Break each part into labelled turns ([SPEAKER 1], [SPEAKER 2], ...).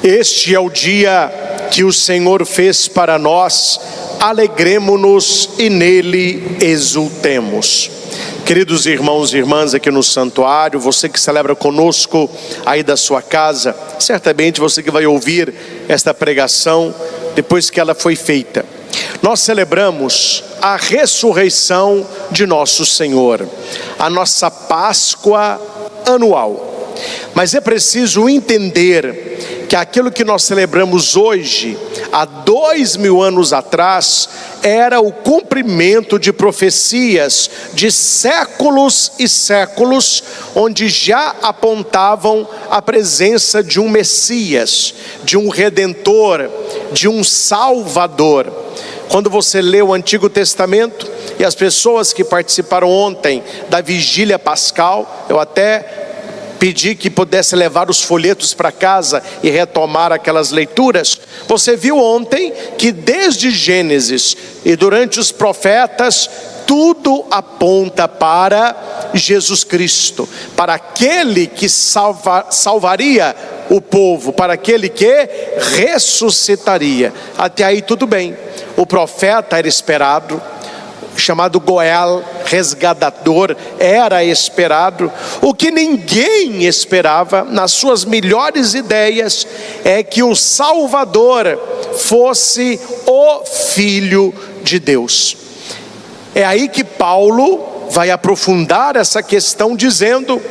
[SPEAKER 1] Este é o dia que o Senhor fez para nós, alegremo-nos e nele exultemos. Queridos irmãos e irmãs aqui no santuário, você que celebra conosco aí da sua casa, certamente você que vai ouvir esta pregação depois que ela foi feita. Nós celebramos a ressurreição de nosso Senhor, a nossa Páscoa anual. Mas é preciso entender que aquilo que nós celebramos hoje, há 2000 anos atrás, era o cumprimento de profecias de séculos e séculos, onde já apontavam a presença de um Messias, de um Redentor, de um Salvador. Quando você lê o Antigo Testamento, e as pessoas que participaram ontem da vigília pascal, eu até pedi que pudesse levar os folhetos para casa e retomar aquelas leituras. Você viu ontem que desde Gênesis e durante os profetas, tudo aponta para Jesus Cristo, para aquele que salvaria o povo, para aquele que ressuscitaria. Até aí tudo bem. O profeta era esperado, chamado Goel, resgatador, era esperado. O que ninguém esperava, nas suas melhores ideias, é que o Salvador fosse o Filho de Deus. É aí que Paulo vai aprofundar essa questão, dizendo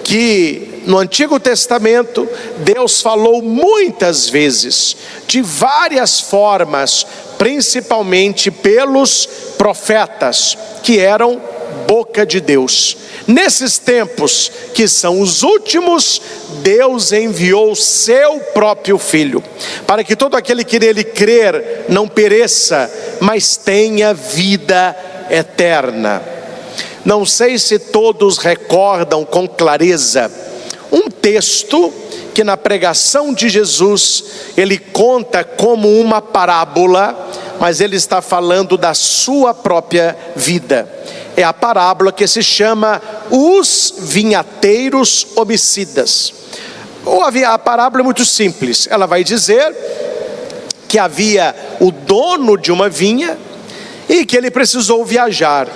[SPEAKER 1] que no Antigo Testamento Deus falou muitas vezes, de várias formas, principalmente pelos profetas, que eram boca de Deus. Nesses tempos, que são os últimos, Deus enviou o seu próprio Filho, para que todo aquele que nele crer não pereça, mas tenha vida eterna. Não sei se todos recordam com clareza um texto que na pregação de Jesus ele conta como uma parábola, mas ele está falando da sua própria vida. É a parábola que se chama os vinhateiros homicidas. A parábola é muito simples. Ela vai dizer que havia o dono de uma vinha e que ele precisou viajar,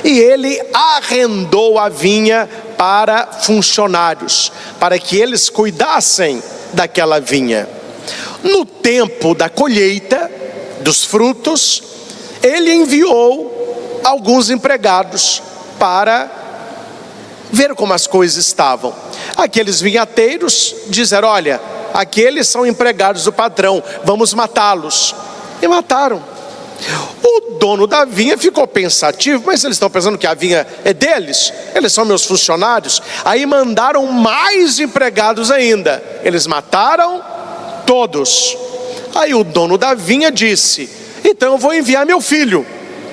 [SPEAKER 1] e ele arrendou a vinha para funcionários, para que eles cuidassem daquela vinha. No tempo da colheita dos frutos, ele enviou alguns empregados para ver como as coisas estavam. Aqueles vinhateiros disseram: olha, aqueles são empregados do patrão, vamos matá-los. E mataram. O dono da vinha ficou pensativo, mas eles estão pensando que a vinha é deles, eles são meus funcionários. Aí mandaram mais empregados ainda, eles mataram todos. Aí o dono da vinha disse: então eu vou enviar meu filho,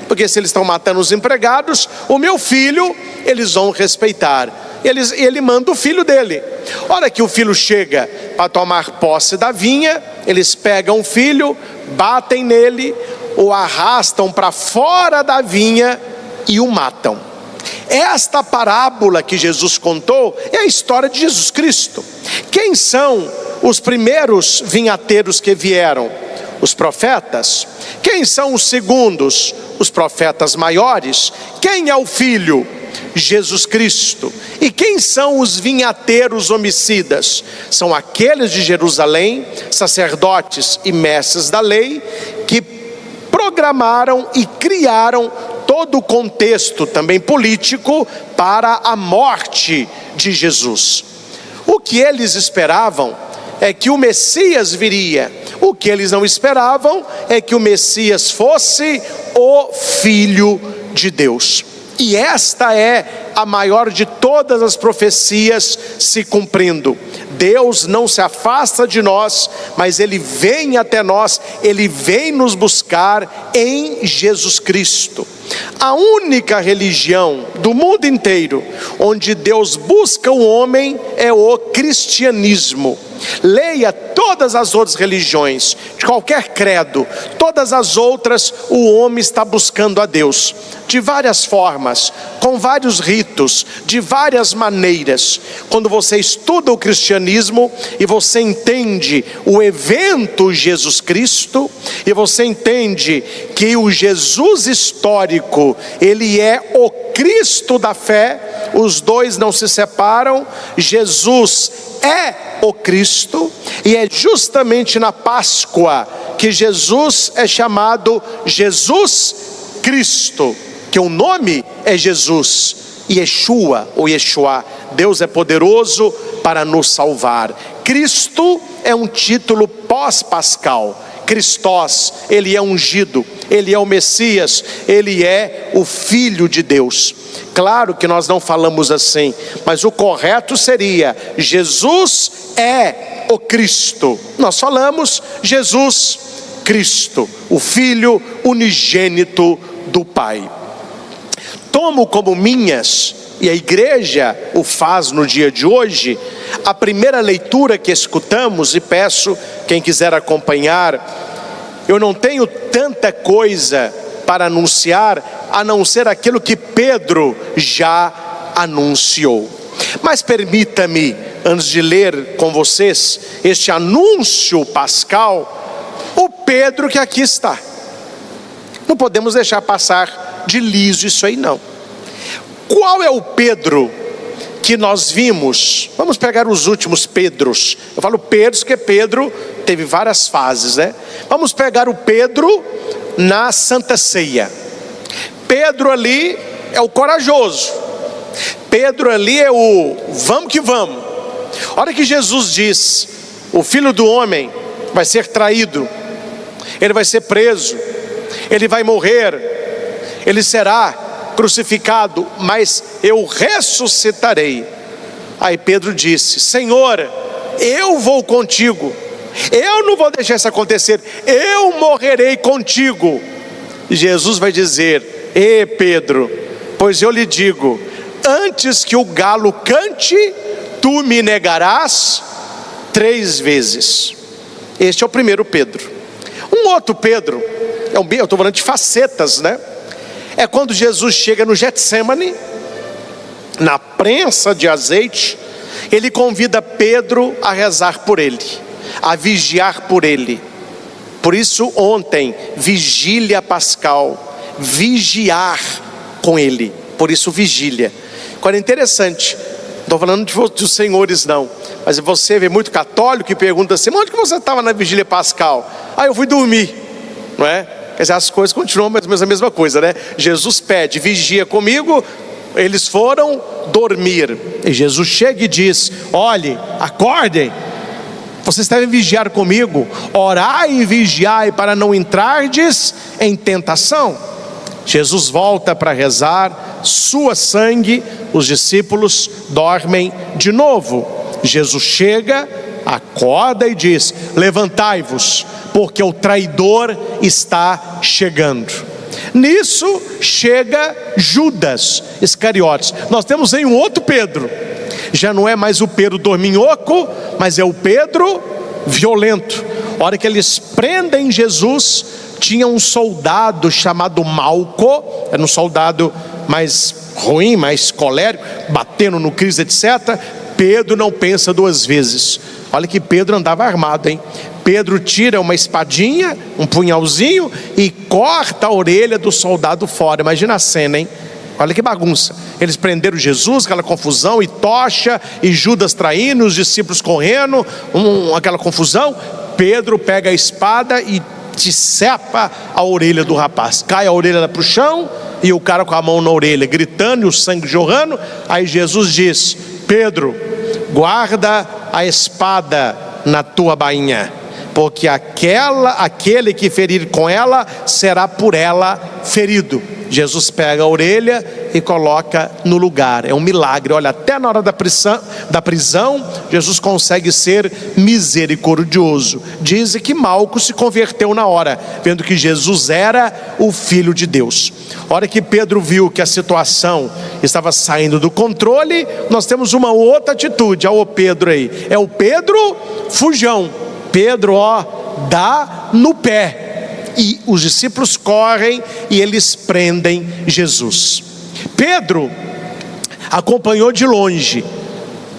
[SPEAKER 1] porque se eles estão matando os empregados, o meu filho eles vão respeitar. Ele manda o filho dele. A hora que o filho chega para tomar posse da vinha, eles pegam o filho, batem nele, o arrastam para fora da vinha e o matam. Esta parábola que Jesus contou é a história de Jesus Cristo. Quem são os primeiros vinhateiros que vieram? Os profetas. Quem são os segundos? Os profetas maiores. Quem é o filho? Jesus Cristo. E quem são os vinhateiros homicidas? São aqueles de Jerusalém, sacerdotes e mestres da lei, que programaram e criaram todo o contexto também político para a morte de Jesus. O que eles esperavam é que o Messias viria. O que eles não esperavam é que o Messias fosse o Filho de Deus. E esta é a maior de todas as profecias se cumprindo. Deus não se afasta de nós, mas Ele vem até nós, Ele vem nos buscar em Jesus Cristo. A única religião do mundo inteiro onde Deus busca o homem é o cristianismo. Leia todas as outras religiões, de qualquer credo, todas as outras, o homem está buscando a Deus, de várias formas, com vários ritos, de várias maneiras. Quando você estuda o cristianismo e você entende o evento Jesus Cristo, e você entende que o Jesus histórico, ele é o Cristo da fé, os dois não se separam. Jesus é o Cristo, e é justamente na Páscoa que Jesus é chamado Jesus Cristo, que o nome é Jesus, Yeshua ou Yeshua. Deus é poderoso para nos salvar. Cristo é um título pós-pascal. Christos, ele é ungido, ele é o Messias, ele é o Filho de Deus. Claro que nós não falamos assim, mas o correto seria: Jesus é o Cristo. Nós falamos Jesus Cristo, o Filho unigênito do Pai. Tomo como minhas, e a igreja o faz no dia de hoje, a primeira leitura que escutamos, e peço quem quiser acompanhar. Eu não tenho tanta coisa para anunciar, a não ser aquilo que Pedro já anunciou. Mas permita-me, antes de ler com vocês este anúncio pascal, o Pedro que aqui está. Não podemos deixar passar de liso isso aí não. Qual é o Pedro que nós vimos? Vamos pegar os últimos Pedros. Eu falo Pedros porque Pedro teve várias fases, né? Vamos pegar o Pedro na Santa Ceia. Pedro ali é o corajoso. Pedro ali é o vamos que vamos. A hora que Jesus diz: o Filho do Homem vai ser traído, ele vai ser preso, ele vai morrer, ele será crucificado, mas eu ressuscitarei. Aí Pedro disse: Senhor, eu vou contigo, eu não vou deixar isso acontecer, eu morrerei contigo. E Jesus vai dizer: Pedro, pois eu lhe digo, antes que o galo cante, tu me negarás 3 vezes. Este é o primeiro Pedro. Um outro Pedro, eu estou falando de facetas, né? É quando Jesus chega no Getsêmani, na prensa de azeite, ele convida Pedro a rezar por ele, a vigiar por ele. Por isso ontem, vigília pascal, vigiar com ele, por isso vigília. Agora é interessante, não estou falando dos senhores não, mas você vê muito católico e pergunta assim: onde que você estava na vigília pascal? Eu fui dormir, não é? Quer dizer, as coisas continuam mais ou menos a mesma coisa, né? Jesus pede: vigia comigo. Eles foram dormir, e Jesus chega e diz: olhe, acordem, vocês devem vigiar comigo, orai e vigiai para não entrardes em tentação. Jesus volta para rezar, sua sangue, os discípulos dormem de novo. Jesus chega, acorda e diz: levantai-vos, porque o traidor está chegando. Nisso chega Judas Iscariotes. Nós temos aí um outro Pedro, já não é mais o Pedro dorminhoco, mas é o Pedro violento. A hora que eles prendem Jesus, tinha um soldado chamado Malco, era um soldado mais ruim, mais colérico, batendo no Cristo, etc. Pedro não pensa 2 vezes. Olha que Pedro andava armado, hein? Pedro tira uma espadinha, um punhalzinho, e corta a orelha do soldado fora. Imagina a cena, hein? Olha que bagunça. Eles prenderam Jesus, aquela confusão, e tocha, e Judas traindo, os discípulos correndo, aquela confusão. Pedro pega a espada e decepa a orelha do rapaz. Cai a orelha para o chão, e o cara com a mão na orelha, gritando, e o sangue jorrando. Aí Jesus diz: Pedro, guarda a espada na tua bainha, porque aquele que ferir com ela, será por ela ferido. Jesus pega a orelha e coloca no lugar. É um milagre. Olha, até na hora da prisão, Jesus consegue ser misericordioso. Diz que Malco se converteu na hora, vendo que Jesus era o Filho de Deus. A hora que Pedro viu que a situação estava saindo do controle, nós temos uma outra atitude. Olha o Pedro aí, é o Pedro fujão. Pedro, dá no pé. E os discípulos correm e eles prendem Jesus. Pedro acompanhou de longe.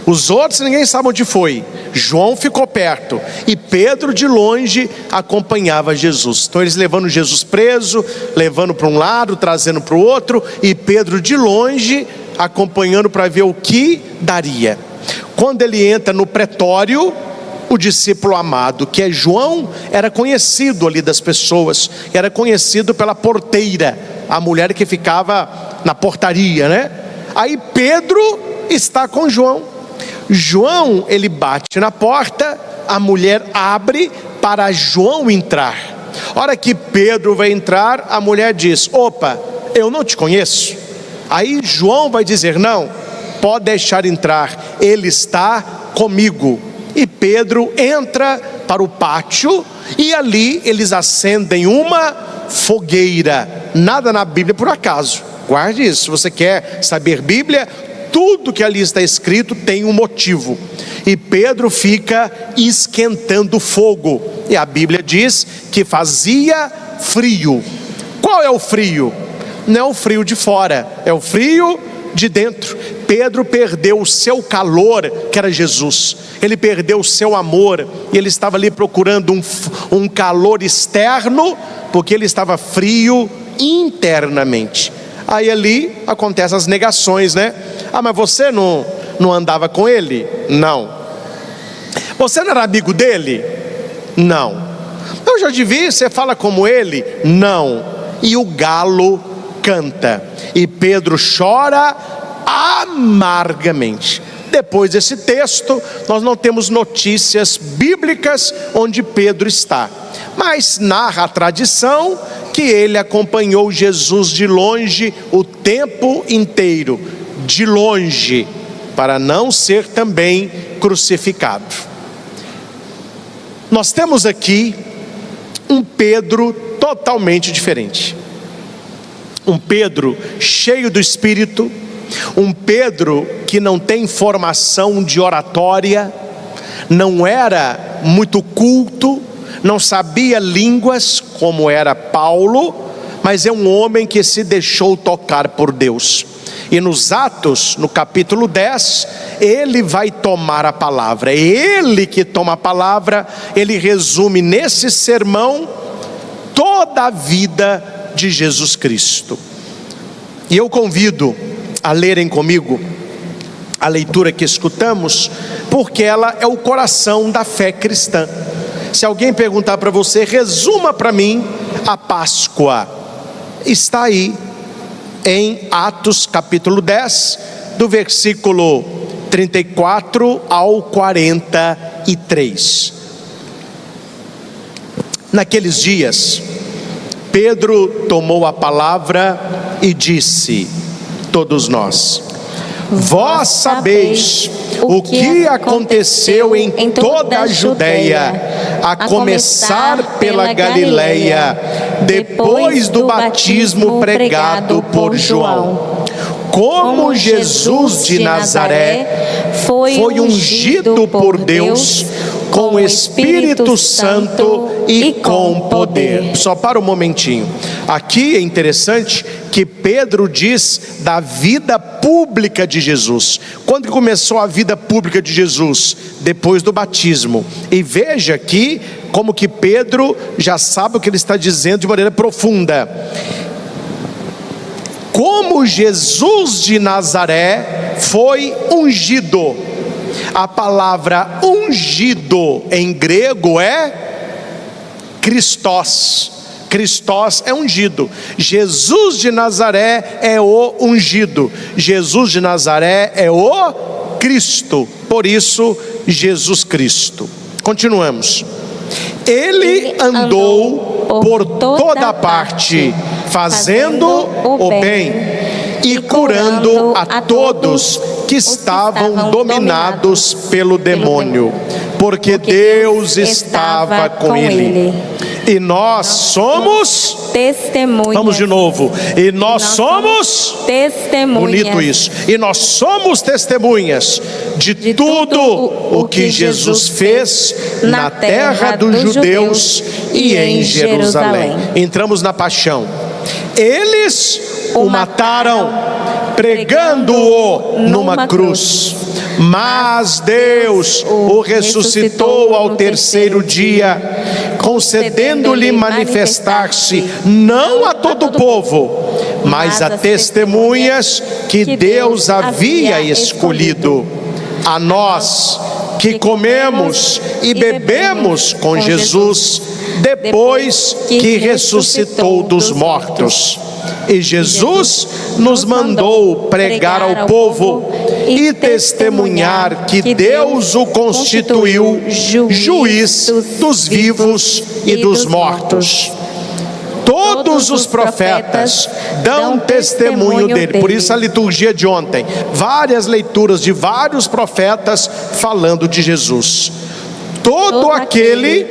[SPEAKER 1] Os outros ninguém sabe onde foi. João ficou perto e Pedro de longe acompanhava Jesus. Então eles levando Jesus preso, levando para um lado, trazendo para o outro, e Pedro de longe acompanhando para ver o que daria. Quando ele entra no pretório, o discípulo amado, que é João, era conhecido ali das pessoas, era conhecido pela porteira, a mulher que ficava na portaria, né? Aí Pedro está com João. João, ele bate na porta, a mulher abre para João entrar. A hora que Pedro vai entrar, a mulher diz: opa, eu não te conheço. Aí João vai dizer: não, pode deixar entrar, ele está comigo. E Pedro entra para o pátio e ali eles acendem uma fogueira. Nada na Bíblia por acaso, guarde isso. Se você quer saber Bíblia, tudo que ali está escrito tem um motivo. E Pedro fica esquentando fogo, e a Bíblia diz que fazia frio. Qual é o frio? Não é o frio de fora, é o frio de dentro. Pedro perdeu o seu calor, que era Jesus. Ele perdeu o seu amor, e ele estava ali procurando um calor externo, porque ele estava frio internamente. Aí ali acontecem as negações, né? Mas você não andava com ele? Não. Você não era amigo dele? Não. Eu já te vi, você fala como ele? Não. E o galo canta, e Pedro chora amargamente. Depois desse texto, nós não temos notícias bíblicas onde Pedro está, mas narra a tradição que ele acompanhou Jesus de longe o tempo inteiro, de longe, para não ser também crucificado. Nós temos aqui um Pedro totalmente diferente, um Pedro cheio do Espírito, um Pedro que não tem formação de oratória, não era muito culto, não sabia línguas como era Paulo, mas é um homem que se deixou tocar por Deus. E nos Atos, no capítulo 10, ele vai tomar a palavra. É ele que toma a palavra. Ele resume nesse sermão toda a vida de Jesus Cristo. E eu convido a lerem comigo a leitura que escutamos, porque ela é o coração da fé cristã. Se alguém perguntar para você, resuma para mim a Páscoa, está aí em Atos capítulo 10, do versículo 34 ao 43. Naqueles dias, Pedro tomou a palavra e disse: todos nós, vós sabeis o que aconteceu em toda a Judeia, a começar pela Galileia, depois do batismo pregado por João. Como Jesus de Nazaré foi ungido por Deus com o Espírito Santo e com poder. Só para um momentinho. Aqui é interessante que Pedro diz da vida pública de Jesus. Quando começou a vida pública de Jesus? Depois do batismo. E veja aqui como que Pedro já sabe o que ele está dizendo de maneira profunda. Como Jesus de Nazaré foi ungido. A palavra ungido em grego é Christos. Christos é ungido. Jesus de Nazaré é o ungido. Jesus de Nazaré é o Cristo. Por isso, Jesus Cristo. Continuamos. Ele andou por toda parte, fazendo o bem e curando a todos que estavam dominados pelo demônio, porque Deus estava com ele. E nós somos
[SPEAKER 2] testemunhas.
[SPEAKER 1] Vamos de novo. E nós somos
[SPEAKER 2] testemunhas.
[SPEAKER 1] Bonito isso. E nós somos testemunhas de tudo o que Jesus fez na terra dos judeus e em Jerusalém. Entramos na paixão. Eles o mataram pregando-o numa cruz. Mas Deus o ressuscitou ao terceiro dia, concedendo-lhe manifestar-se não a todo o povo, mas a testemunhas que Deus havia escolhido. A nós que comemos e bebemos com Jesus depois que ressuscitou dos mortos. E Jesus nos mandou pregar ao povo e testemunhar que Deus o constituiu juiz dos vivos e dos mortos. Todos os profetas dão testemunho dele. Por isso a liturgia de ontem, várias leituras de vários profetas falando de Jesus. Todo aquele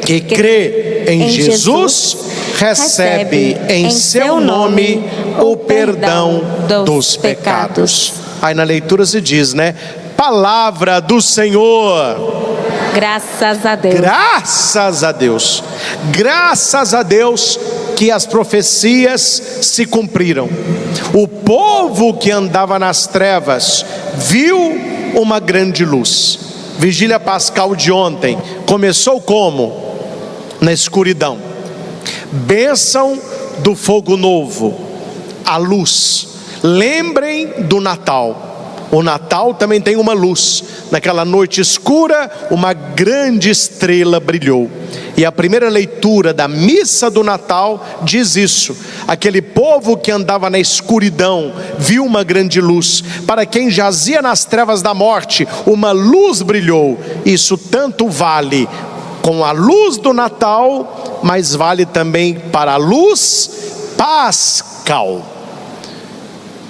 [SPEAKER 1] que crê em Jesus recebe em seu nome o perdão dos pecados. Aí na leitura se diz, né? Palavra do Senhor.
[SPEAKER 2] Graças a Deus.
[SPEAKER 1] Graças a Deus. Graças a Deus que as profecias se cumpriram. O povo que andava nas trevas viu uma grande luz. Vigília Pascal de ontem começou como? Na escuridão. Bênção do fogo novo, a luz. Lembrem do Natal. O Natal também tem uma luz. Naquela noite escura, uma grande estrela brilhou. E a primeira leitura da missa do Natal diz isso. Aquele povo que andava na escuridão viu uma grande luz. Para quem jazia nas trevas da morte, uma luz brilhou. Isso tanto vale com a luz do Natal, mas vale também para a luz pascal.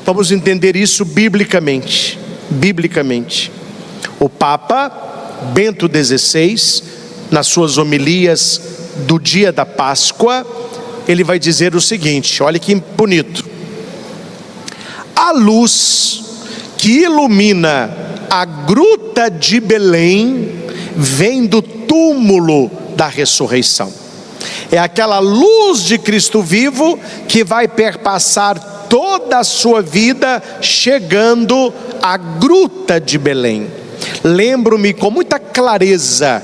[SPEAKER 1] Vamos entender isso biblicamente. Biblicamente. O Papa Bento XVI, nas suas homilias do dia da Páscoa, ele vai dizer o seguinte, olha que bonito. A luz que ilumina a gruta de Belém vem do túmulo da ressurreição. É aquela luz de Cristo vivo que vai perpassar toda a sua vida chegando à gruta de Belém. Lembro-me com muita clareza,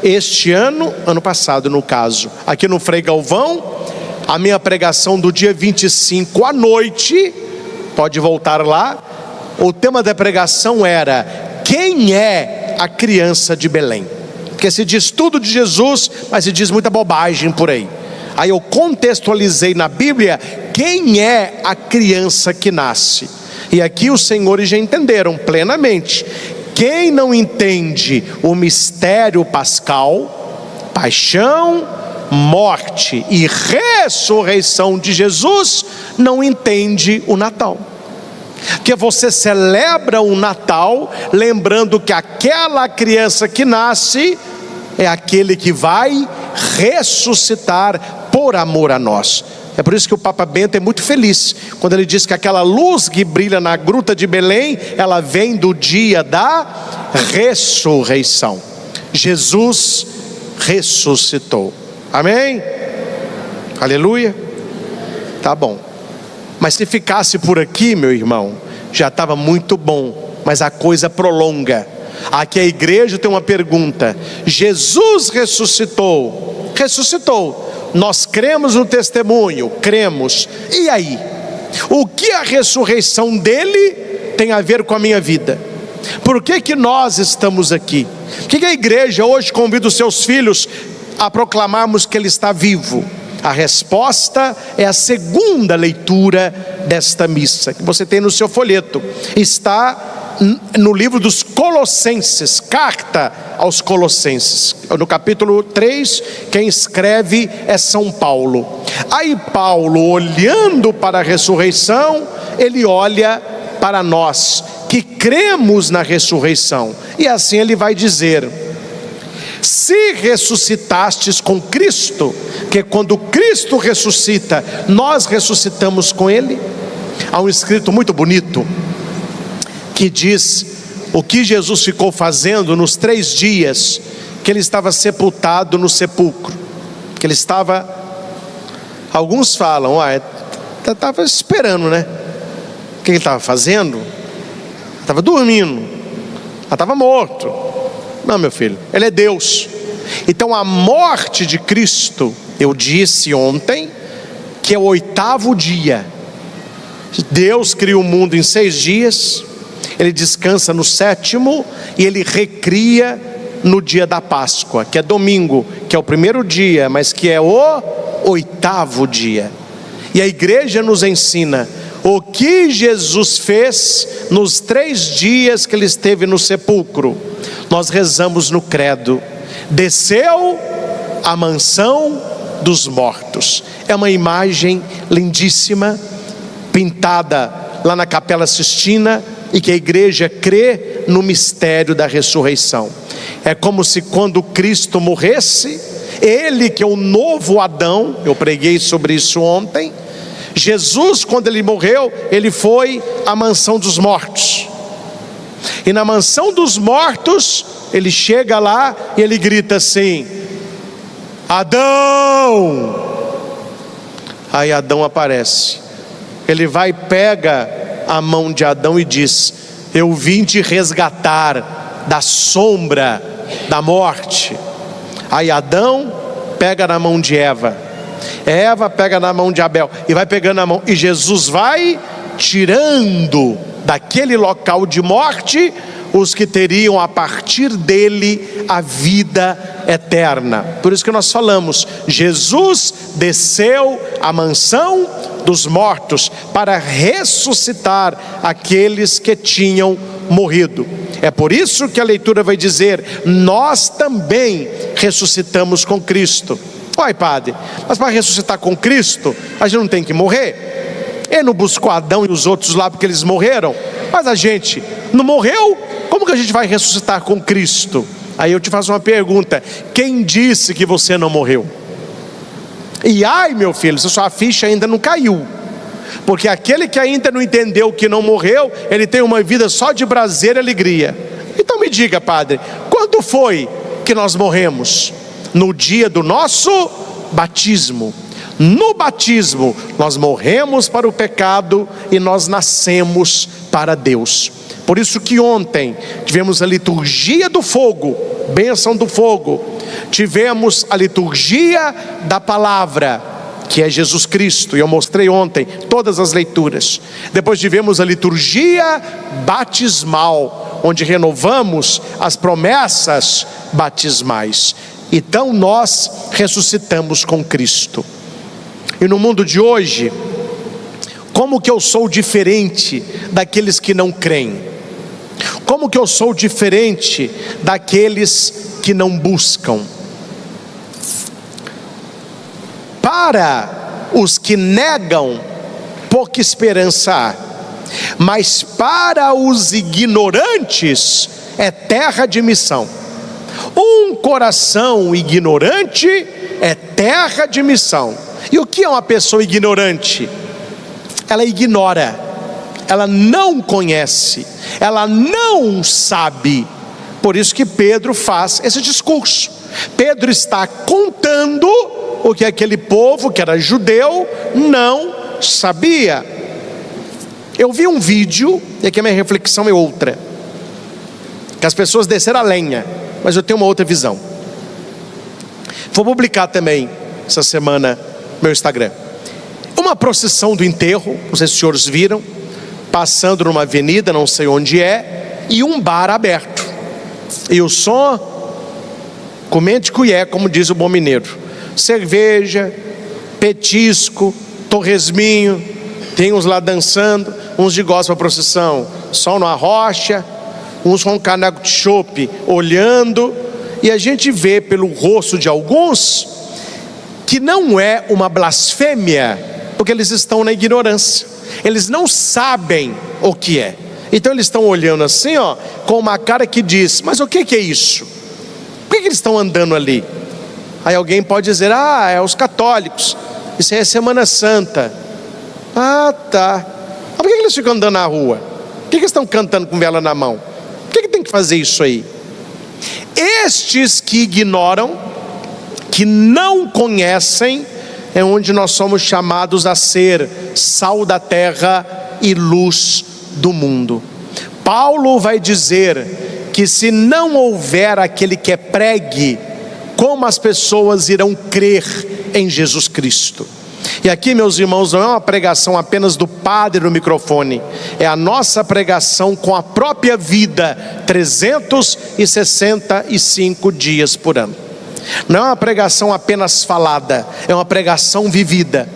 [SPEAKER 1] este ano passado no caso, aqui no Frei Galvão, a minha pregação do dia 25 à noite, pode voltar lá, o tema da pregação era: quem é a criança de Belém? Porque se diz tudo de Jesus, mas se diz muita bobagem por aí. Aí eu contextualizei na Bíblia quem é a criança que nasce. E aqui os senhores já entenderam plenamente. Quem não entende o mistério pascal, paixão, morte e ressurreição de Jesus, não entende o Natal. Porque você celebra o Natal lembrando que aquela criança que nasce é aquele que vai ressuscitar por amor a nós. É por isso que o Papa Bento é muito feliz quando ele diz que aquela luz que brilha na gruta de Belém, ela vem do dia da ressurreição. Jesus ressuscitou. Amém? Aleluia. Tá bom. Mas se ficasse por aqui, meu irmão, já estava muito bom. Mas a coisa prolonga. Aqui a igreja tem uma pergunta. Jesus ressuscitou. Ressuscitou. Nós cremos no testemunho, cremos. E aí? O que a ressurreição dele tem a ver com a minha vida? Por que nós estamos aqui? Por que a igreja hoje convida os seus filhos a proclamarmos que ele está vivo? A resposta é a segunda leitura desta missa, que você tem no seu folheto. Está no livro dos Colossenses, carta aos Colossenses, no capítulo 3, quem escreve é São Paulo. Aí Paulo, olhando para a ressurreição, ele olha para nós, que cremos na ressurreição, e assim ele vai dizer: Se ressuscitastes com Cristo, que quando Cristo ressuscita, nós ressuscitamos com Ele. Há um escrito muito bonito que diz o que Jesus ficou fazendo nos 3 dias que Ele estava sepultado no sepulcro. Que Ele estava, alguns falam, estava esperando, né? O que Ele estava fazendo? Estava dormindo, estava morto. Não, meu filho, Ele é Deus. Então a morte de Cristo, eu disse ontem, que é o 8º dia. Deus cria o mundo em 6 dias, Ele descansa no 7º e Ele recria no dia da Páscoa, que é domingo, que é o 1º dia, mas que é o 8º dia. E a igreja nos ensina o que Jesus fez nos 3 dias que Ele esteve no sepulcro. Nós rezamos no credo: desceu à mansão dos mortos. É uma imagem lindíssima, pintada lá na Capela Sistina, e que a igreja crê no mistério da ressurreição. É como se quando Cristo morresse, Ele que é o novo Adão, eu preguei sobre isso ontem, Jesus, quando Ele morreu, Ele foi à mansão dos mortos. E na mansão dos mortos, Ele chega lá e Ele grita assim: Adão! Aí Adão aparece. Ele vai, pega a mão de Adão e diz: eu vim te resgatar da sombra da morte. Aí Adão pega na mão de Eva, Eva pega na mão de Abel, e vai pegando a mão, e Jesus vai tirando daquele local de morte os que teriam a partir dele a vida eterna. Por isso que nós falamos: Jesus desceu à mansão dos mortos para ressuscitar aqueles que tinham morrido. É por isso que a leitura vai dizer: nós também ressuscitamos com Cristo. Oi, padre, mas para ressuscitar com Cristo, a gente não tem que morrer? Ele não buscou Adão e os outros lá porque eles morreram? Mas a gente não morreu? Como que a gente vai ressuscitar com Cristo? Aí eu te faço uma pergunta: quem disse que você não morreu? E ai, meu filho, se a sua ficha ainda não caiu, porque aquele que ainda não entendeu que não morreu, ele tem uma vida só de prazer e alegria. Então me diga, padre, quando foi que nós morremos? No dia do nosso batismo. No batismo nós morremos para o pecado e nós nascemos para Deus. Por isso que ontem tivemos a liturgia do fogo, bênção do fogo. Tivemos a liturgia da palavra, que é Jesus Cristo, e eu mostrei ontem todas as leituras. Depois tivemos a liturgia batismal, onde renovamos as promessas batismais. Então nós ressuscitamos com Cristo. E no mundo de hoje, como que eu sou diferente daqueles que não creem? Como que eu sou diferente daqueles que não buscam? Para os que negam, pouca esperança há, mas para os ignorantes é terra de missão. Um coração ignorante é terra de missão. E o que é uma pessoa ignorante? Ela ignora, ela não conhece, ela não sabe. Por isso que Pedro faz esse discurso. Pedro está contando o que aquele povo que era judeu não sabia. Eu vi um vídeo, e aqui a minha reflexão é outra, que as pessoas desceram a lenha, mas eu tenho uma outra visão. Vou publicar também essa semana no meu Instagram. Uma procissão do enterro, não sei se os senhores viram, passando numa avenida, não sei onde é, e um bar aberto. E o som, comente cuié, como diz o bom mineiro. Cerveja, petisco, torresminho, tem uns lá dançando, uns de gospel para procissão, sol na rocha, uns com um caneco de chopp olhando, e a gente vê pelo rosto de alguns que não é uma blasfêmia, porque eles estão na ignorância, eles não sabem o que é. Então eles estão olhando assim, com uma cara que diz: mas o que é isso? Por que eles estão andando ali? Aí alguém pode dizer, é os católicos, isso aí é Semana Santa. Tá. Mas por que eles ficam andando na rua? Por que eles estão cantando com vela na mão? Por que tem que fazer isso aí? Estes que ignoram, que não conhecem, é onde nós somos chamados a ser sal da terra e luz do mundo. Paulo vai dizer que se não houver aquele que pregue, como as pessoas irão crer em Jesus Cristo? E aqui, meus irmãos, não é uma pregação apenas do padre no microfone, é a nossa pregação com a própria vida, 365 dias por ano. Não é uma pregação apenas falada, é uma pregação vivida.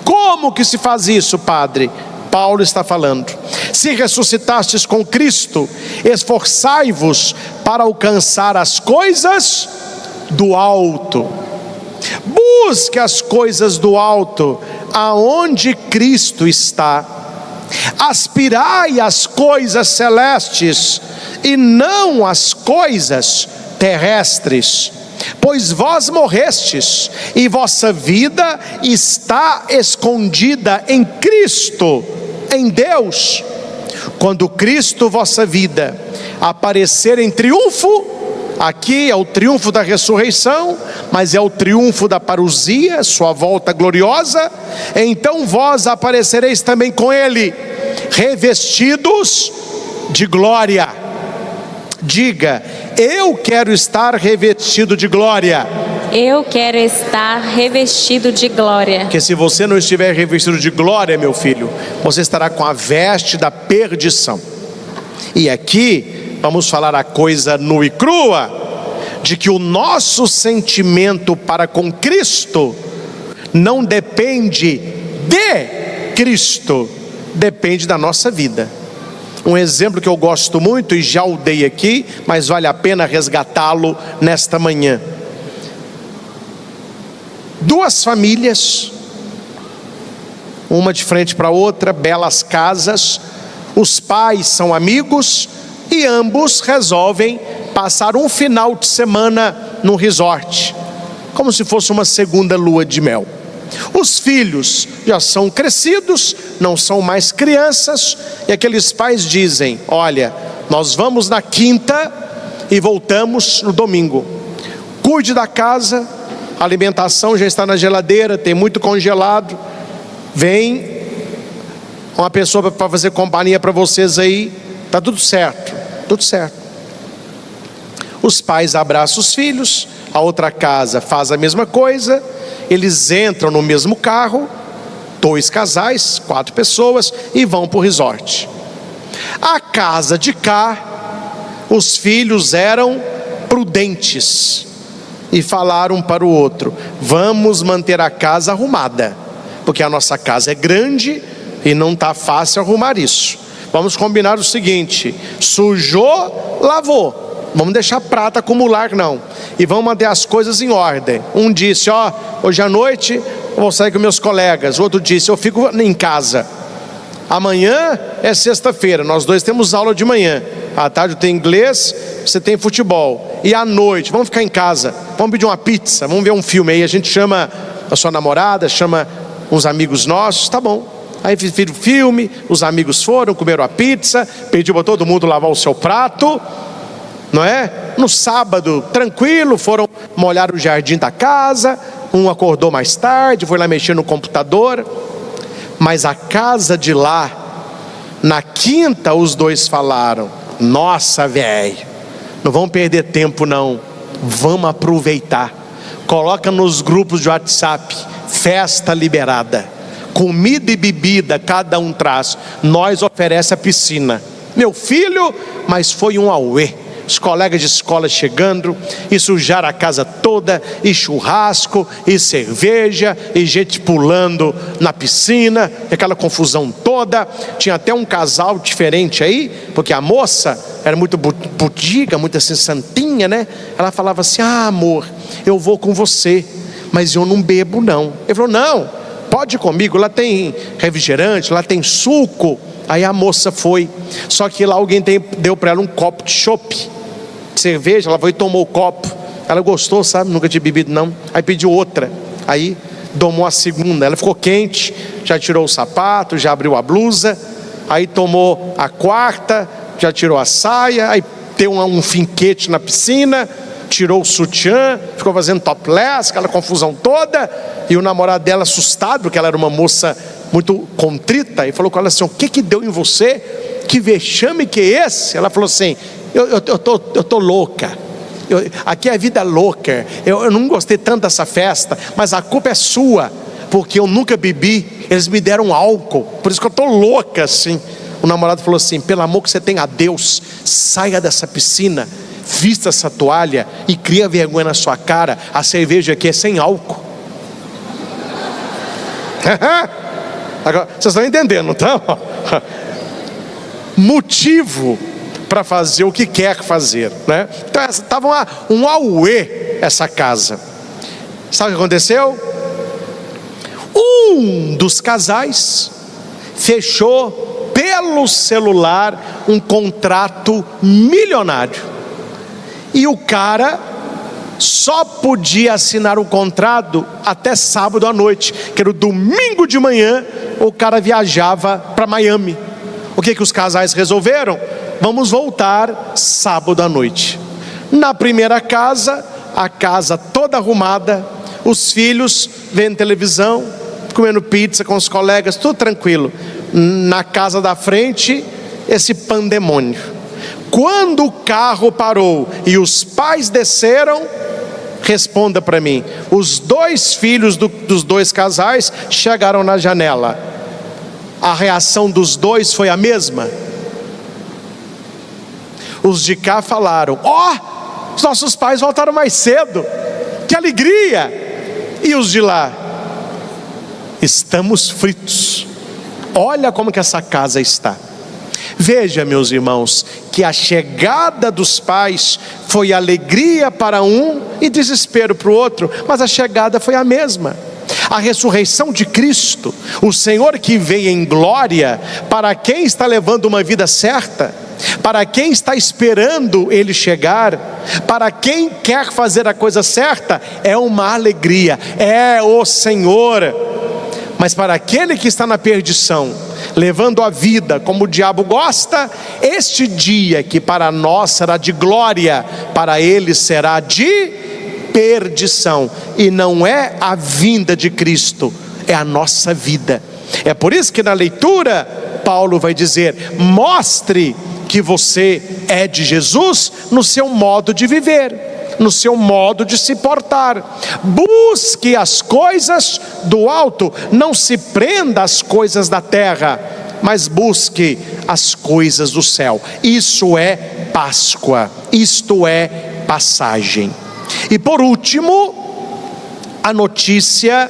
[SPEAKER 1] Como que se faz isso, padre? Paulo está falando: se ressuscitastes com Cristo, esforçai-vos para alcançar as coisas do alto. Busque as coisas do alto, aonde Cristo está. Aspirai às coisas celestes e não às coisas terrestres. Pois vós morrestes e vossa vida está escondida em Cristo, em Deus. Quando Cristo, vossa vida, aparecer em triunfo, aqui é o triunfo da ressurreição, mas é o triunfo da parousia, sua volta gloriosa, então vós aparecereis também com Ele, revestidos de glória. Diga: eu quero estar revestido de glória.
[SPEAKER 2] Eu quero estar revestido de glória.
[SPEAKER 1] Porque se você não estiver revestido de glória, meu filho, você estará com a veste da perdição. E aqui vamos falar a coisa nua e crua, de que o nosso sentimento para com Cristo não depende de Cristo, depende da nossa vida. Um exemplo que eu gosto muito e já o dei aqui, mas vale a pena resgatá-lo nesta manhã. Duas famílias, uma de frente para a outra, belas casas, os pais são amigos e ambos resolvem passar um final de semana num resort, como se fosse uma segunda lua de mel. Os filhos já são crescidos, não são mais crianças, e aqueles pais dizem: olha, nós vamos na quinta e voltamos no domingo. Cuide da casa, a alimentação já está na geladeira, tem muito congelado. Vem uma pessoa para fazer companhia para vocês aí, está tudo certo, tudo certo. Os pais abraçam os filhos, a outra casa faz a mesma coisa. Eles entram no mesmo carro, 2 casais, 4 pessoas, e vão para o resort. A casa de cá, os filhos eram prudentes e falaram um para o outro: vamos manter a casa arrumada, porque a nossa casa é grande e não está fácil arrumar isso. Vamos combinar o seguinte: sujou, lavou, vamos deixar prata acumular não, e vamos manter as coisas em ordem. Um disse: hoje à noite eu vou sair com meus colegas. O outro disse: eu fico em casa. Amanhã é sexta-feira, nós dois temos aula de manhã. À tarde eu tenho inglês, você tem futebol. E à noite, vamos ficar em casa, vamos pedir uma pizza, vamos ver um filme aí. A gente chama a sua namorada, chama uns amigos nossos, tá bom. Aí viram o filme, os amigos foram, comeram a pizza, pediu para todo mundo lavar o seu prato, não é? No sábado, tranquilo, foram molhar o jardim da casa. Um acordou mais tarde, foi lá mexer no computador. Mas a casa de lá, na quinta, os dois falaram: nossa, velho, não vamos perder tempo não, vamos aproveitar. Coloca nos grupos de WhatsApp: festa liberada, comida e bebida cada um traz, nós oferece a piscina. Meu filho, mas foi um auê. Os colegas de escola chegando e sujaram a casa toda, e churrasco, e cerveja, e gente pulando na piscina, aquela confusão toda. Tinha até um casal diferente aí, porque a moça era muito pudiga, muito assim santinha, né? Ela falava assim: amor, eu vou com você, mas eu não bebo não. Ele falou: não, pode ir comigo, lá tem refrigerante, lá tem suco. Aí a moça foi, só que lá alguém deu para ela um copo de chopp, cerveja. Ela foi e tomou o copo. Ela gostou, sabe? Nunca tinha bebido não. Aí pediu outra. Aí tomou a segunda. Ela ficou quente, já tirou o sapato, já abriu a blusa. Aí tomou a quarta, já tirou a saia. Aí deu um finquete na piscina, tirou o sutiã, ficou fazendo topless, aquela confusão toda. E o namorado dela, assustado, porque ela era uma moça muito contrita, e falou com ela assim: o que deu em você? Que vexame que é esse? Ela falou assim: eu tô louca. Aqui é vida louca. Eu não gostei tanto dessa festa, mas a culpa é sua, porque eu nunca bebi. Eles me deram álcool, por isso que eu tô louca assim. O namorado falou assim: pelo amor que você tem a Deus, saia dessa piscina, vista essa toalha e cria vergonha na sua cara. A cerveja aqui é sem álcool. Agora, vocês estão entendendo, não estão? Motivo para fazer o que quer fazer, né? Então estava um auê essa casa. Sabe o que aconteceu? Um dos casais fechou pelo celular um contrato milionário, e o cara só podia assinar o contrato até sábado à noite, que era o domingo de manhã. O cara viajava para Miami. O que os casais resolveram? Vamos voltar sábado à noite. Na primeira casa, a casa toda arrumada, os filhos vendo televisão, comendo pizza com os colegas, tudo tranquilo. Na casa da frente, esse pandemônio. Quando o carro parou e os pais desceram, responda para mim, os dois filhos dos dois casais chegaram na janela. A reação dos dois foi a mesma? Os de cá falaram: os nossos pais voltaram mais cedo, que alegria! E os de lá: estamos fritos. Olha como que essa casa está. Veja, meus irmãos, que a chegada dos pais foi alegria para um e desespero para o outro, mas a chegada foi a mesma. A ressurreição de Cristo, o Senhor que veio em glória, para quem está levando uma vida certa, para quem está esperando Ele chegar, para quem quer fazer a coisa certa, é uma alegria, é o Senhor. Mas para aquele que está na perdição, levando a vida como o diabo gosta, este dia que para nós será de glória, para ele será de perdição. E não é a vinda de Cristo, é a nossa vida. É por isso que na leitura Paulo vai dizer: mostre que você é de Jesus no seu modo de viver, no seu modo de se portar. Busque as coisas do alto, não se prenda às coisas da terra, mas busque as coisas do céu. Isso é Páscoa, isto é passagem. E por último, a notícia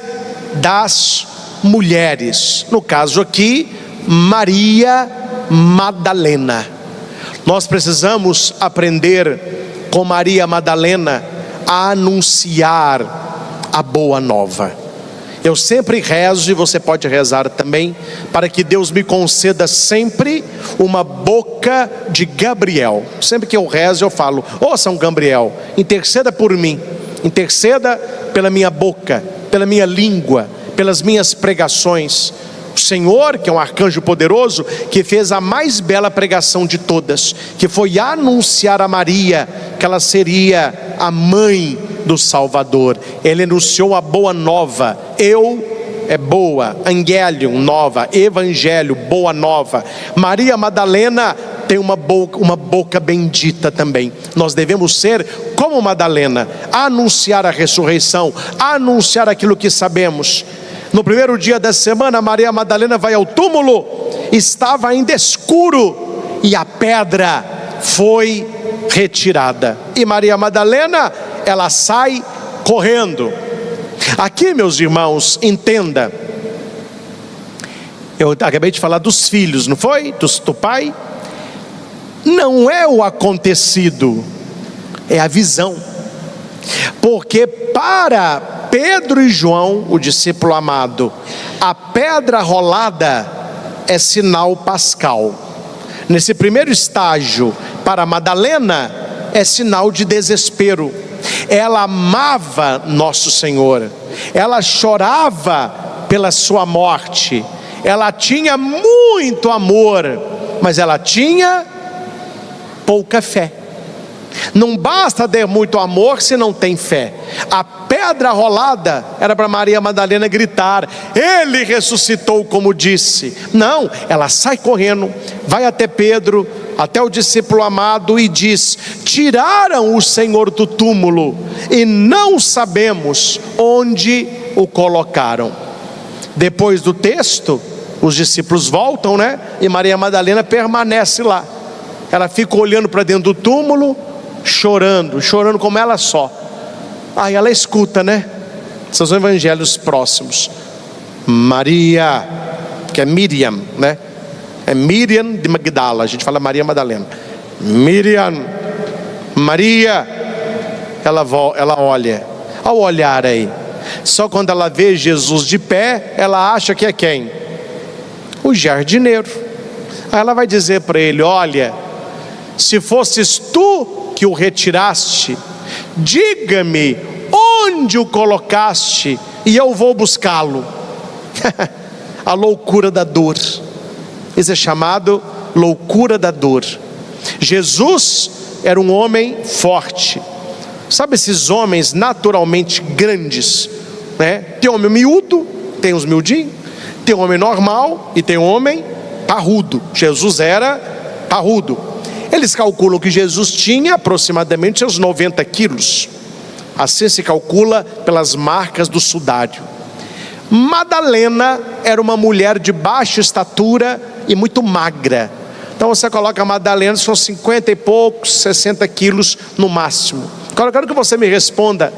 [SPEAKER 1] das mulheres, no caso aqui, Maria Madalena. Nós precisamos aprender com Maria Madalena a anunciar a boa nova. Eu sempre rezo, e você pode rezar também, para que Deus me conceda sempre uma boca de Gabriel. Sempre que eu rezo eu falo: ô São Gabriel, interceda por mim, interceda pela minha boca, pela minha língua, pelas minhas pregações. O Senhor, que é um arcanjo poderoso, que fez a mais bela pregação de todas, que foi anunciar a Maria que ela seria a mãe do Salvador. Ele anunciou a boa nova. É boa, angelium, nova, evangelho, boa nova. Maria Madalena tem uma boca bendita também. Nós devemos ser como Madalena, anunciar a ressurreição, anunciar aquilo que sabemos. No primeiro dia da semana, Maria Madalena vai ao túmulo, estava ainda escuro e a pedra foi retirada. E Maria Madalena, ela sai correndo. Aqui, meus irmãos, entenda. Eu acabei de falar dos filhos, não foi? Do pai. Não é o acontecido, é a visão. Porque para Pedro e João, o discípulo amado, a pedra rolada é sinal pascal. Nesse primeiro estágio, para Madalena, é sinal de desespero. ela amava Nosso Senhor, ela chorava pela sua morte, ela tinha muito amor, mas ela tinha pouca fé. Não basta ter muito amor se não tem fé. A pedra rolada era para Maria Madalena gritar: Ele ressuscitou, como disse. Não, ela sai correndo, vai até Pedro, até o discípulo amado, e diz: tiraram o Senhor do túmulo e não sabemos onde o colocaram. Depois do texto, os discípulos voltam, né? E Maria Madalena permanece lá. Ela fica olhando para dentro do túmulo, chorando como ela só. Aí ela escuta, né? São os evangelhos próximos. Maria, que é Miriam, né? É Miriam de Magdala, a gente fala Maria Madalena. Miriam, Maria, ela olha. Ao olhar aí, só quando ela vê Jesus de pé, ela acha que é quem? O jardineiro. Aí ela vai dizer para ele: olha, se fosses tu que o retiraste, diga-me onde o colocaste e eu vou buscá-lo. A loucura da dor. Isso é chamado loucura da dor. Jesus era um homem forte. Sabe esses homens naturalmente grandes, né? Tem homem miúdo, tem uns miudinhos, tem homem normal e tem homem parrudo. Jesus era parrudo. Eles calculam que Jesus tinha aproximadamente uns 90 quilos. Assim se calcula pelas marcas do sudário. Madalena era uma mulher de baixa estatura e muito magra. Então você coloca a Madalena, são 50 e poucos, 60 quilos no máximo. Agora eu quero que você me responda: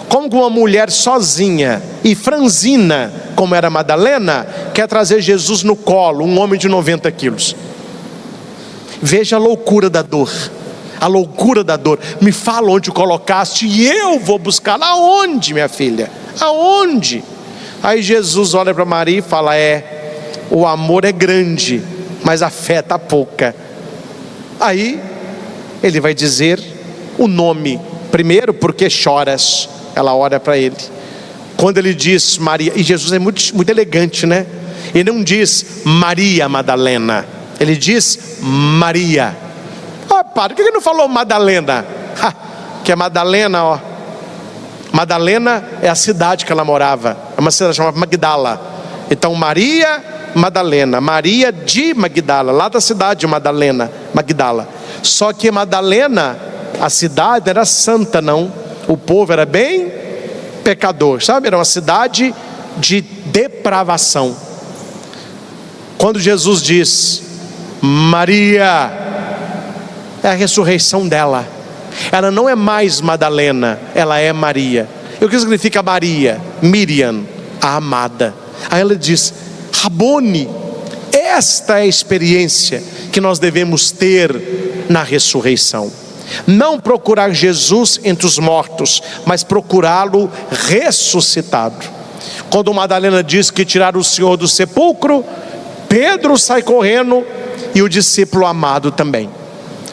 [SPEAKER 1] como que uma mulher sozinha e franzina, como era Madalena, quer trazer Jesus no colo, um homem de 90 quilos? Veja a loucura da dor. A loucura da dor. Me fala onde o colocaste e eu vou buscar. Aonde, minha filha? Aonde? Aí Jesus olha para Maria e fala: o amor é grande, mas a fé está pouca. Aí ele vai dizer o nome. Primeiro, porque choras? Ela olha para ele. Quando ele diz Maria, e Jesus é muito elegante, né? Ele não diz Maria Madalena, ele diz Maria. Por que ele não falou Madalena? Que é Madalena, ó. Madalena é a cidade que ela morava, é uma cidade chamada Magdala. Então Maria Madalena, Maria de Magdala, lá da cidade de Madalena, Magdala. Só que Madalena, a cidade era santa, não. O povo era bem pecador, sabe? Era uma cidade de depravação. Quando Jesus diz Maria, é a ressurreição dela. Ela não é mais Madalena, ela é Maria. E o que significa Maria? Miriam, a amada. Aí ela diz: Rabone. Esta é a experiência que nós devemos ter na ressurreição. Não procurar Jesus entre os mortos, mas procurá-lo ressuscitado. Quando Madalena diz que tiraram o Senhor do sepulcro, Pedro sai correndo e o discípulo amado também.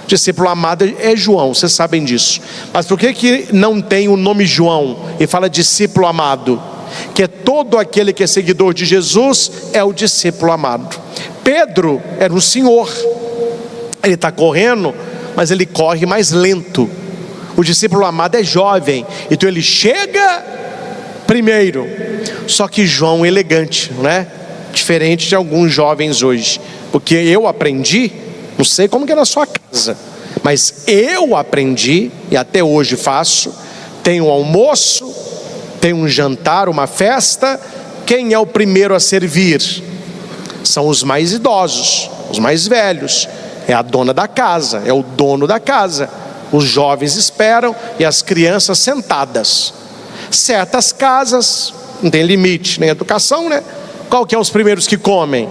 [SPEAKER 1] O discípulo amado é João, vocês sabem disso. Mas por que não tem o nome João e fala discípulo amado? Que é todo aquele que é seguidor de Jesus é o discípulo amado. Pedro era um senhor, ele está correndo, mas ele corre mais lento. O discípulo amado é jovem, então ele chega primeiro. Só que João é elegante, né? Diferente de alguns jovens hoje, porque eu aprendi, não sei como que é na sua casa, mas eu aprendi e até hoje faço. Tem um almoço, tem um jantar, uma festa. Quem é o primeiro a servir? São os mais idosos, os mais velhos. É a dona da casa, é o dono da casa. Os jovens esperam e as crianças sentadas. Certas casas não tem limite nem educação, né? Qual que é os primeiros que comem?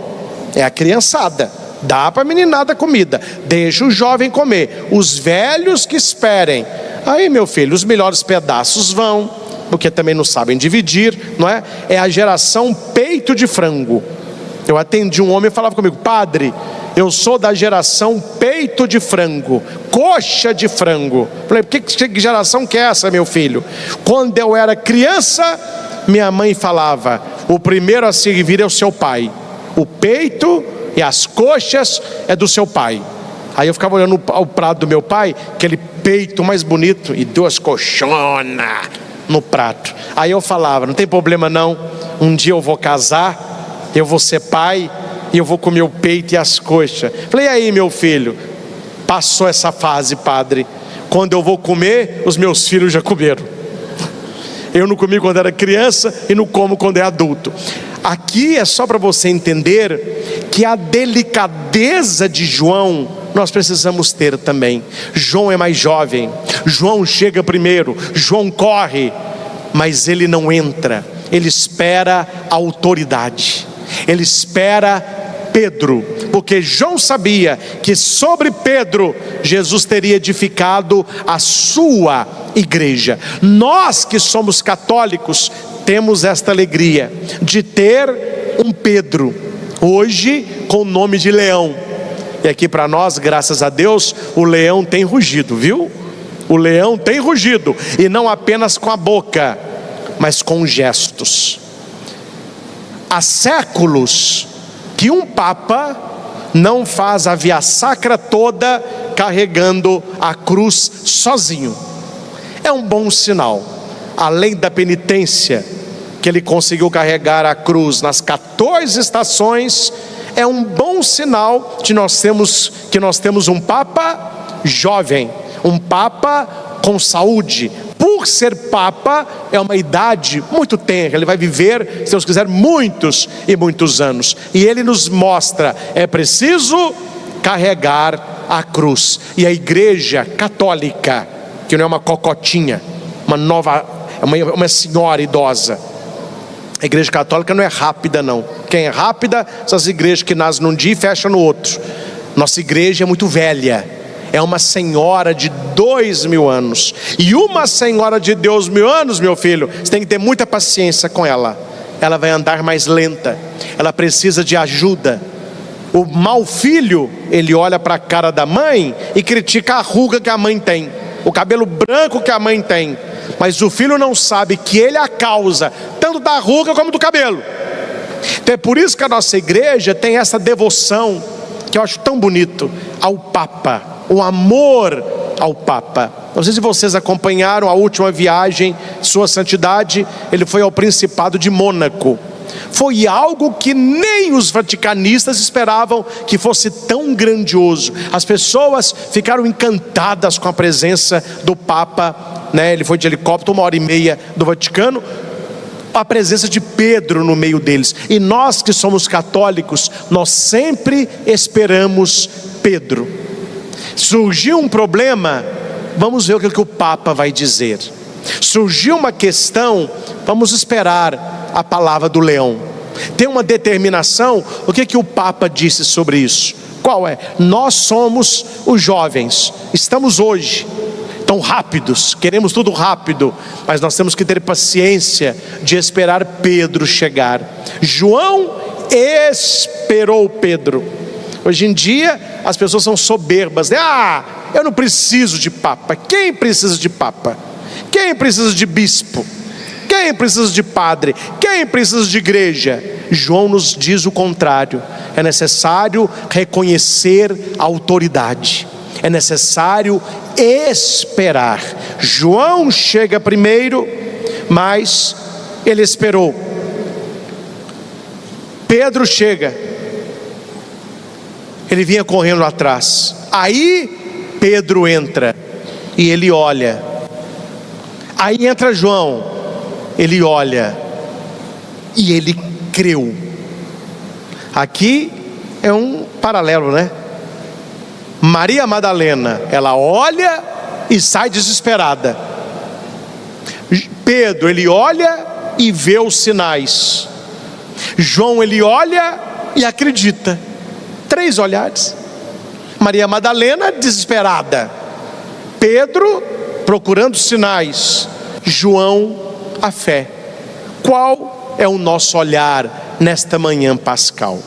[SPEAKER 1] É a criançada. Dá para a meninada comida, deixa o jovem comer. Os velhos que esperem. Aí, meu filho, os melhores pedaços vão, porque também não sabem dividir, não é? É a geração peito de frango. Eu atendi um homem e falava comigo: padre, eu sou da geração peito de frango, coxa de frango. Falei, que geração que é essa, meu filho? Quando eu era criança, minha mãe falava, o primeiro a servir é o seu pai, o peito e as coxas é do seu pai. Aí eu ficava olhando ao prato do meu pai, aquele peito mais bonito e 2 coxonas no prato. Aí eu falava, não tem problema não, um dia eu vou casar, eu vou ser pai e eu vou comer o peito e as coxas. Falei, e aí, meu filho? Passou essa fase, padre. Quando eu vou comer, os meus filhos já comeram. Eu não comi quando era criança e não como quando é adulto. Aqui é só para você entender que a delicadeza de João nós precisamos ter também. João é mais jovem, João chega primeiro, João corre, mas ele não entra, ele espera a autoridade, ele espera Pedro, porque João sabia que sobre Pedro Jesus teria edificado a sua igreja. Nós que somos católicos temos esta alegria de ter um Pedro, hoje com o nome de Leão. E aqui para nós, graças a Deus, o leão tem rugido, viu? O leão tem rugido, e não apenas com a boca, mas com gestos. Há séculos que um papa não faz a via sacra toda carregando a cruz sozinho. É um bom sinal. Além da penitência, que ele conseguiu carregar a cruz nas 14 estações, é um bom sinal que nós temos um papa jovem, um papa com saúde. Por ser papa, é uma idade muito tenra, ele vai viver, se Deus quiser, muitos e muitos anos. E ele nos mostra, é preciso carregar a cruz. E a igreja católica, que não é uma cocotinha, uma senhora idosa, a igreja católica não é rápida não. Quem é rápida são as igrejas que nascem num dia e fecham no outro. Nossa igreja é muito velha, é uma senhora de 2000 anos. E uma senhora de 2000 anos, meu filho, você tem que ter muita paciência com ela. Ela vai andar mais lenta, ela precisa de ajuda. O mau filho, ele olha para a cara da mãe e critica a ruga que a mãe tem, o cabelo branco que a mãe tem, mas o filho não sabe que ele é a causa tanto da ruga como do cabelo. Então é por isso que a nossa igreja tem essa devoção, que eu acho tão bonito, ao Papa, o amor ao Papa. Não sei se vocês acompanharam a última viagem, Sua Santidade, ele foi ao Principado de Mônaco. Foi algo que nem os vaticanistas esperavam que fosse tão grandioso. As pessoas ficaram encantadas com a presença do Papa, né? Ele foi de helicóptero 1h30 do Vaticano, a presença de Pedro no meio deles. E nós que somos católicos, nós sempre esperamos Pedro. Surgiu um problema, vamos ver o que o Papa vai dizer. Surgiu uma questão, vamos esperar a palavra do leão. Tem uma determinação, o que o Papa disse sobre isso? Qual é? Nós somos os jovens, estamos hoje tão rápidos, queremos tudo rápido, mas nós temos que ter paciência de esperar Pedro chegar. João esperou Pedro. Hoje em dia as pessoas são soberbas, né? Eu não preciso de papa. Quem precisa de papa? Quem precisa de bispo? Quem precisa de padre? Quem precisa de igreja? João nos diz o contrário. É necessário reconhecer a autoridade, é necessário esperar. João chega primeiro, mas ele esperou. Pedro chega, ele vinha correndo atrás. Aí Pedro entra e ele olha. Aí entra João, ele olha e ele creu. Aqui é um paralelo, né? Maria Madalena, ela olha e sai desesperada. Pedro, ele olha e vê os sinais. João, ele olha e acredita. 3 olhares. Maria Madalena desesperada, Pedro procurando sinais, João a fé. Qual é o nosso olhar nesta manhã pascal?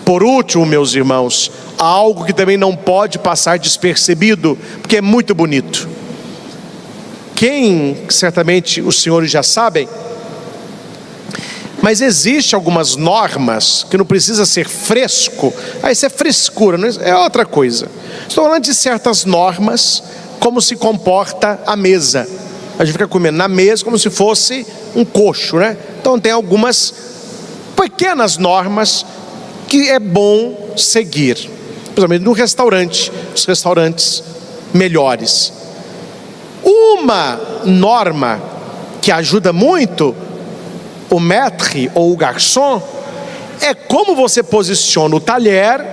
[SPEAKER 1] Por último, meus irmãos, há algo que também não pode passar despercebido, porque é muito bonito. Certamente os senhores já sabem, mas existe algumas normas que não precisa ser fresco. Isso é frescura, não é outra coisa. Estou falando de certas normas, como se comporta a mesa. A gente fica comendo na mesa como se fosse um coxo, né? Então tem algumas pequenas normas que é bom seguir, principalmente no restaurante, os restaurantes melhores. Uma norma que ajuda muito o maître ou o garçom é como você posiciona o talher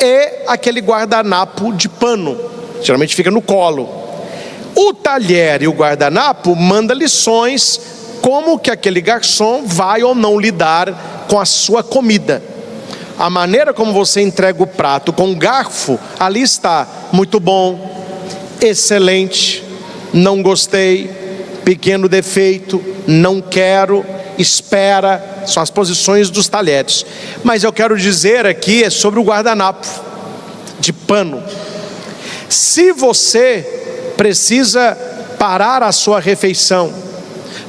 [SPEAKER 1] e aquele guardanapo de pano, geralmente fica no colo. O talher e o guardanapo manda lições como que aquele garçom vai ou não lidar com a sua comida. A maneira como você entrega o prato com o garfo, ali está: muito bom, excelente, não gostei, pequeno defeito, não quero, espera. São as posições dos talheres. Mas eu quero dizer aqui é sobre o guardanapo de pano. Se você precisa parar a sua refeição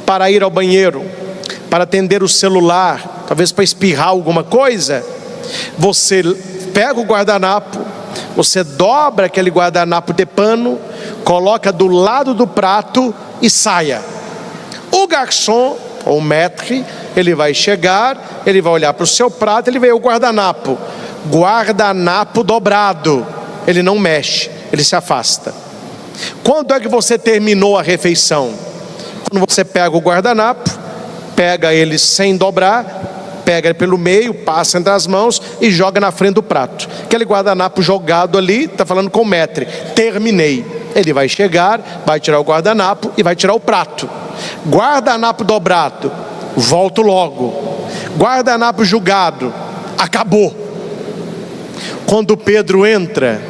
[SPEAKER 1] para ir ao banheiro, para atender o celular, talvez para espirrar alguma coisa, você pega o guardanapo, você dobra aquele guardanapo de pano, coloca do lado do prato e saia. O garçom ou o maître, ele vai chegar, ele vai olhar para o seu prato, ele vê o guardanapo dobrado, ele não mexe, ele se afasta. Quando é que você terminou a refeição? Quando você pega o guardanapo, pega ele sem dobrar, pega ele pelo meio, passa entre as mãos e joga na frente do prato. Aquele guardanapo jogado ali, está falando com o maître: terminei. Ele vai chegar, vai tirar o guardanapo e vai tirar o prato. Guardanapo dobrado, volto logo. Guardanapo jogado, acabou. Quando Pedro entra,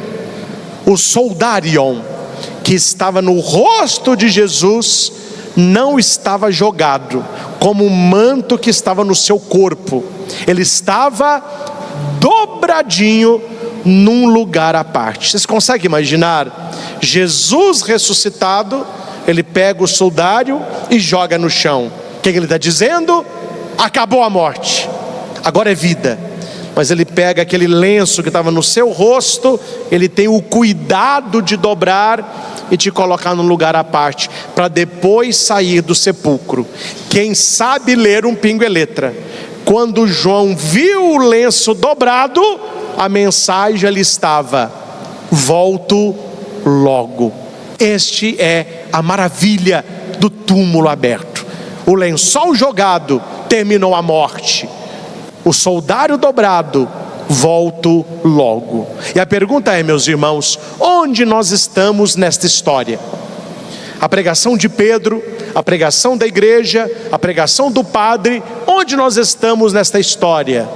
[SPEAKER 1] o soldarion que estava no rosto de Jesus não estava jogado como o manto que estava no seu corpo. Ele estava dobradinho num lugar à parte. Vocês conseguem imaginar? Jesus ressuscitado, ele pega o soldário e joga no chão. O que ele está dizendo? Acabou a morte, agora é vida. Mas ele pega aquele lenço que estava no seu rosto, ele tem o cuidado de dobrar e te colocar num lugar à parte, para depois sair do sepulcro. Quem sabe ler um pingo e letra, quando João viu o lenço dobrado, a mensagem ali estava: volto logo. Este é a maravilha do túmulo aberto. O lençol jogado terminou a morte, o soldário dobrado, volto logo. E a pergunta é, meus irmãos, onde nós estamos nesta história? A pregação de Pedro, a pregação da igreja, a pregação do padre, onde nós estamos nesta história?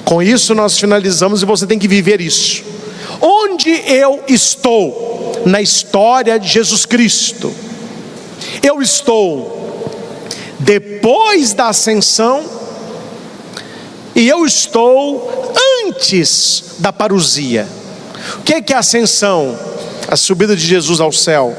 [SPEAKER 1] Com isso nós finalizamos, e você tem que viver isso. Onde eu estou na história de Jesus Cristo? Eu estou depois da ascensão, e eu estou antes da parousia. O que é a ascensão? A subida de Jesus ao céu.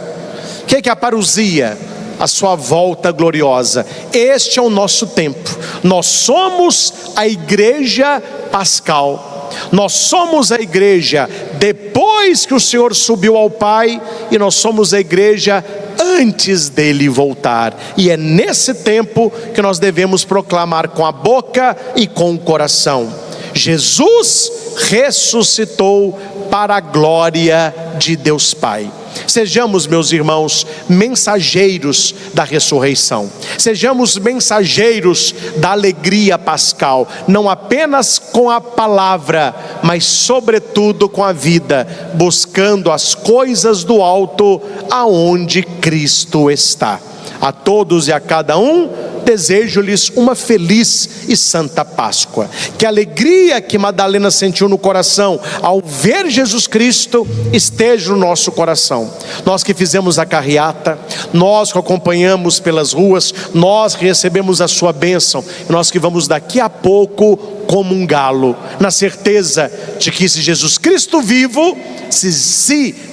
[SPEAKER 1] O que é a parousia? A sua volta gloriosa. Este é o nosso tempo. Nós somos a igreja pascal. Nós somos a igreja depois que o Senhor subiu ao Pai, e nós somos a igreja antes dele voltar. E é nesse tempo que nós devemos proclamar com a boca e com o coração: Jesus ressuscitou para a glória de Deus Pai. Sejamos, meus irmãos, mensageiros da ressurreição. Sejamos mensageiros da alegria pascal, não apenas com a palavra, mas sobretudo com a vida, buscando as coisas do alto, aonde Cristo está. A todos e a cada um, desejo-lhes uma feliz e santa Páscoa. Que a alegria que Madalena sentiu no coração ao ver Jesus Cristo esteja no nosso coração. Nós que fizemos a carreata, nós que acompanhamos pelas ruas, nós que recebemos a sua bênção, nós que vamos daqui a pouco comungá-lo, na certeza de que se Jesus Cristo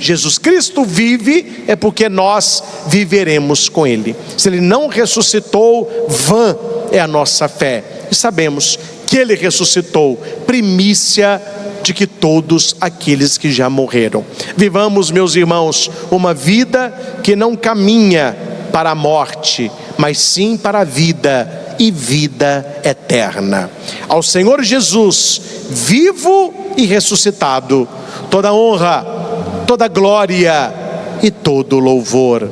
[SPEAKER 1] Jesus Cristo vive, é porque nós viveremos com Ele. Se Ele não ressuscitou, vã é a nossa fé. E sabemos que Ele ressuscitou, primícia de que todos aqueles que já morreram. Vivamos, meus irmãos, uma vida que não caminha para a morte, mas sim para a vida e vida eterna. Ao Senhor Jesus, vivo e ressuscitado, toda honra, toda glória e todo louvor.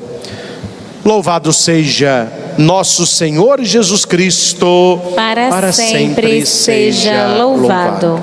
[SPEAKER 1] Louvado seja nosso Senhor Jesus Cristo,
[SPEAKER 2] para sempre seja louvado.